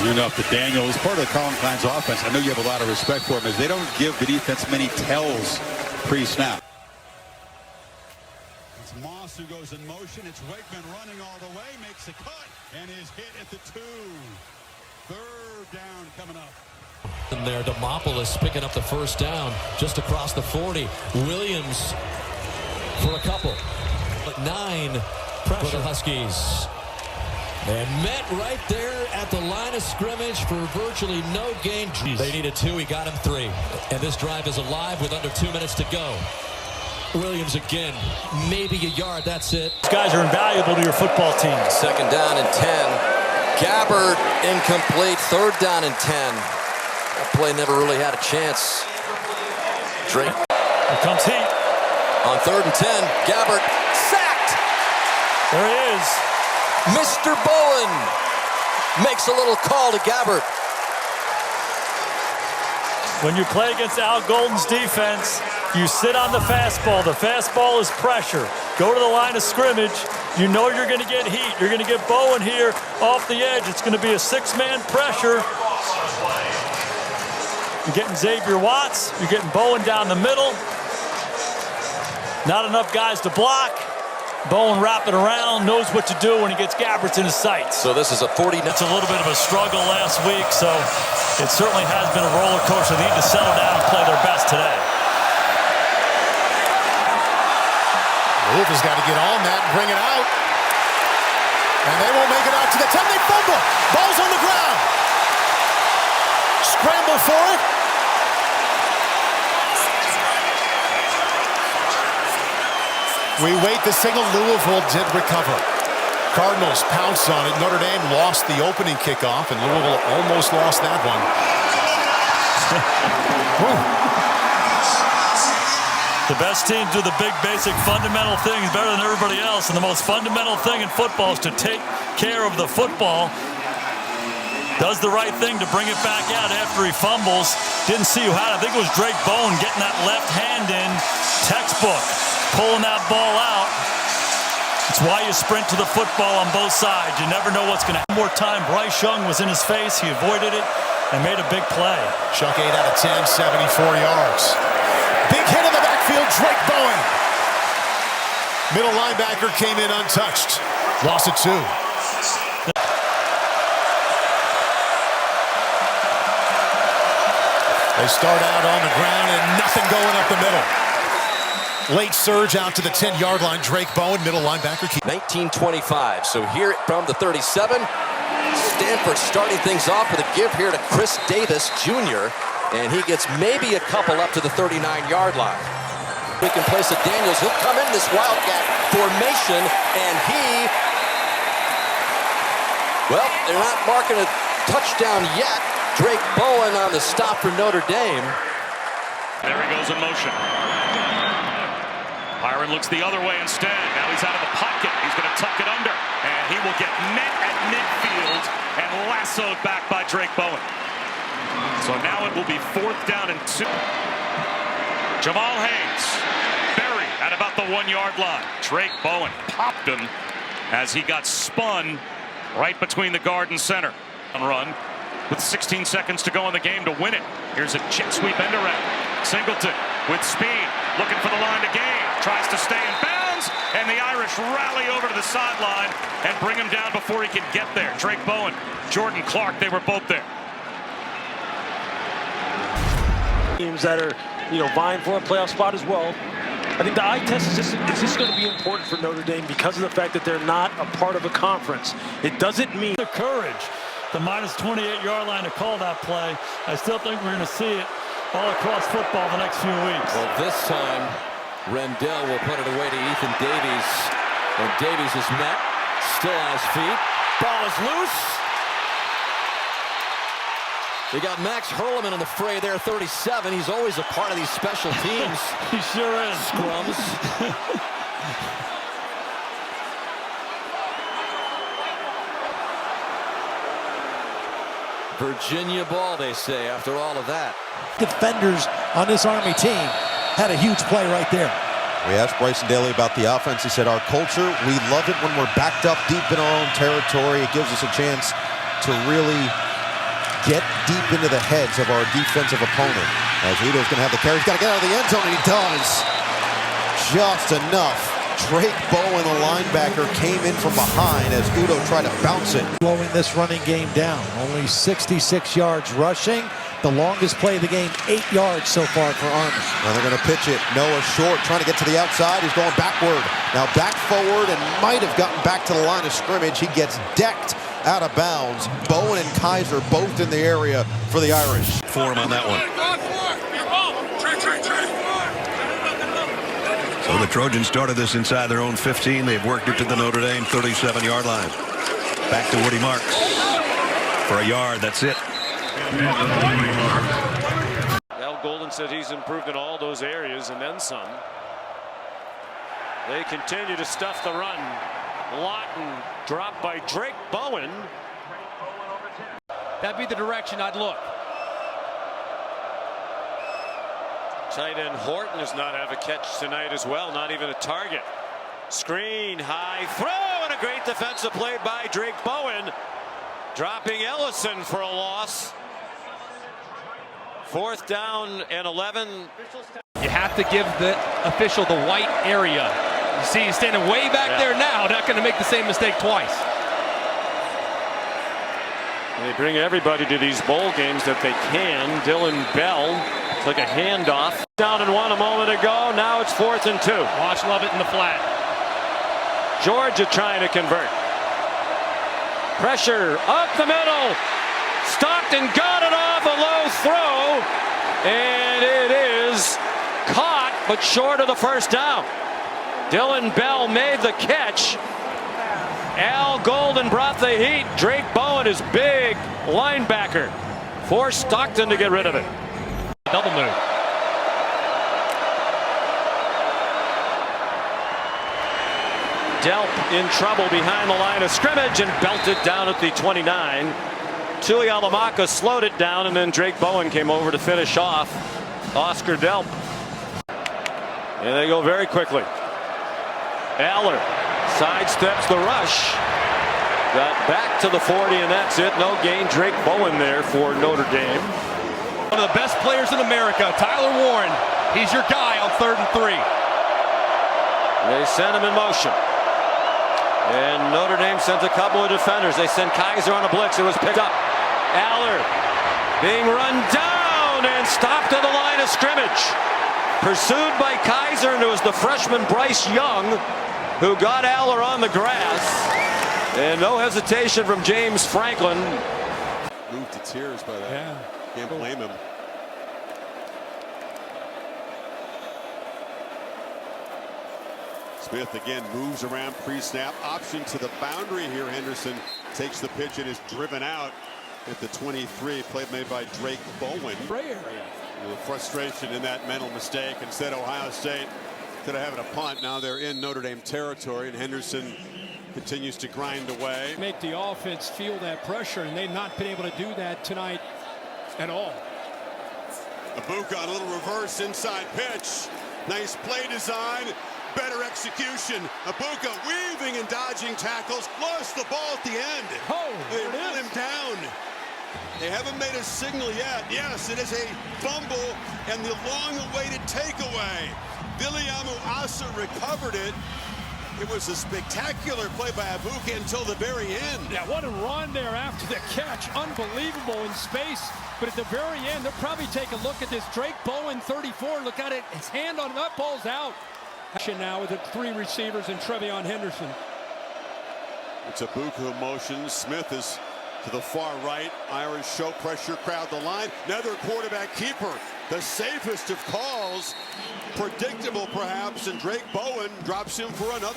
You know, if Daniel is part of the Colin Klein's offense, I know you have a lot of respect for him, as they don't give the defense many tells pre-snap. It's Moss who goes in motion. It's Wakeman running all the way, makes a cut, and is hit at the 2. Third down coming up. And there, Demopoulos picking up the first down just across the 40. Williams for a couple. But 9 pressure for the Huskies. And met right there at the line of scrimmage for virtually no gain. They needed 2, he got him 3. And this drive is alive with under 2 minutes to go. Williams again, maybe a yard, that's it. These guys are invaluable to your football team. Second down and 10. Gabbard incomplete, third down and 10. That play never really had a chance. Drayk. Here comes he. On third and 10, Gabbard sacked. There he is. Mr. Bowen makes a little call to Gabbard. When you play against Al Golden's defense, you sit on the fastball. The fastball is pressure. Go to the line of scrimmage. You know you're going to get heat. You're going to get Bowen here off the edge. It's going to be a 6-man pressure. You're getting Xavier Watts. You're getting Bowen down the middle. Not enough guys to block. Bowen wrapping around, knows what to do when he gets Gabberts in his sights. So this is a 40. It's a little bit of a struggle last week, so it certainly has been a roller coaster. They need to settle down and play their best today. Wolf has got to get on that and bring it out. And they won't make it out to the 10. They fumble. Ball's on the ground. Scramble for it. We wait the signal. Louisville did recover. Cardinals pounce on it. Notre Dame lost the opening kickoff, and Louisville almost lost that one. The best teams do the big, basic, fundamental things better than everybody else, and the most fundamental thing in football is to take care of the football. Does the right thing to bring it back out after he fumbles. Didn't see who had it. I think it was Drayk Bowen getting that left hand in. Textbook. Pulling that ball out. It's why you sprint to the football on both sides. You never know what's going to happen. One more time, Bryce Young was in his face. He avoided it and made a big play. Chuck 8 out of 10, 74 yards. Big hit in the backfield, Drayk Bowen. Middle linebacker came in untouched. Loss of 2. They start out on the ground and nothing going up the middle. Late surge out to the 10-yard line. Drayk Bowen, middle linebacker. 19:25. So here from the 37, Stanford starting things off with a give here to Chris Davis Jr. And he gets maybe a couple up to the 39-yard line. We can place it Daniels. He'll come in this Wildcat formation, and well, they're not marking a touchdown yet. Drayk Bowen on the stop for Notre Dame. There he goes in motion. Byron looks the other way instead. Now he's out of the pocket. He's going to tuck it under. And he will get met at midfield and lassoed back by Drayk Bowen. So now it will be 4th down and 2. Jamal Hayes buried at about the 1-yard line. Drayk Bowen popped him as he got spun right between the guard and center. Run with 16 seconds to go in the game to win it. Here's a jet sweep end around. Singleton with speed, looking for the line to gain. Tries to stay in bounds, and the Irish rally over to the sideline and bring him down before he can get there. Drayk Bowen, Jordan Clark, they were both there. Teams that are, vying for a playoff spot as well. I think the eye test is this going to be important for Notre Dame because of the fact that they're not a part of a conference. It doesn't mean the courage. The minus 28-yard line to call that play. I still think we're going to see it all across football the next few weeks. Well, this time, Rendell will put it away to Ethan Davies. And Davies is met, still on his feet. Ball is loose. You got Max Hurleman in the fray there, 37. He's always a part of these special teams. He sure is. Scrums. Virginia ball, they say, after all of that. Defenders on this Army team had a huge play right there. We asked Bryson Daly about the offense. He said, our culture, we love it when we're backed up deep in our own territory. It gives us a chance to really get deep into the heads of our defensive opponent. As Udo's going to have the carry. He's got to get out of the end zone, and he does. Just enough. Drayk Bowen, the linebacker, came in from behind as Udo tried to bounce it. Slowing this running game down. Only 66 yards rushing. The longest play of the game, 8 yards so far for Army. Now they're going to pitch it. Noah short, trying to get to the outside. He's going backward. Now back forward and might have gotten back to the line of scrimmage. He gets decked out of bounds. Bowen and Kaiser both in the area for the Irish. For him on that one. So the Trojans started this inside their own 15. They've worked it to the Notre Dame 37-yard line. Back to Woody Marks for a yard. That's it. Al Golden said he's improved in all those areas and then some. They continue to stuff the run. Lawton dropped by Drayk Bowen. That'd be the direction I'd look. Tight end Horton does not have a catch tonight as well, not even a target. Screen, high throw, and a great defensive play by Drayk Bowen. Dropping Ellison for a loss. 4th down and 11. You have to give the official the white area. You see he's standing way back there now, not going to make the same mistake twice. They bring everybody to these bowl games that they can. Dylan Bell took a handoff. Down and 1 a moment ago. Now it's 4th and 2. Watch Lovett in the flat. Georgia trying to convert. Pressure up the middle. Stockton got it off, a low throw. And it is caught, but short of the 1st down. Dylan Bell made the catch. Al Golden brought the heat. Drayk Bowen is big linebacker. Forced Stockton to get rid of it. Double move. Delp in trouble behind the line of scrimmage and belted down at the 29. Tui Alamaka slowed it down, and then Drayk Bowen came over to finish off Oscar Delp. And they go very quickly. Aller sidesteps the rush. Got back to the 40, and that's it. No gain. Drayk Bowen there for Notre Dame. One of the best players in America, Tyler Warren. He's your guy on 3rd and 3. They send him in motion. And Notre Dame sends a couple of defenders. They send Kaiser on a blitz. It was picked up. Aller being run down and stopped at the line of scrimmage. Pursued by Kaiser, and it was the freshman Bryce Young who got Aller on the grass. And no hesitation from James Franklin. Moved to tears by that. Yeah. Can't blame him. Smith again moves around pre-snap. Option to the boundary here. Henderson takes the pitch and is driven out at the 23. Play made by Drayk Bowen. The frustration in that mental mistake. Instead, Ohio State, instead of having a punt, now they're in Notre Dame territory, and Henderson continues to grind away. Make the offense feel that pressure, and they've not been able to do that tonight at all. Abuka on a little reverse inside pitch. Nice play design. Better execution. Abuka weaving and dodging tackles. Lost the ball at the end. Oh, they run him down. They haven't made a signal yet. Yes, it is a fumble and the long-awaited takeaway. Viliamu Asa recovered it. It was a spectacular play by Abuka until the very end. Yeah, what a run there after the catch. Unbelievable in space. But at the very end, they'll probably take a look at this. Drayk Bowen, 34. Look at it. His hand on that ball's out. Action now with the 3 receivers and Trevion Henderson. It's Abuka who motions. Smith is to the far right. Irish show pressure, crowd the line. Another quarterback keeper. The safest of calls. Predictable perhaps, and Drayk Bowen drops him for another.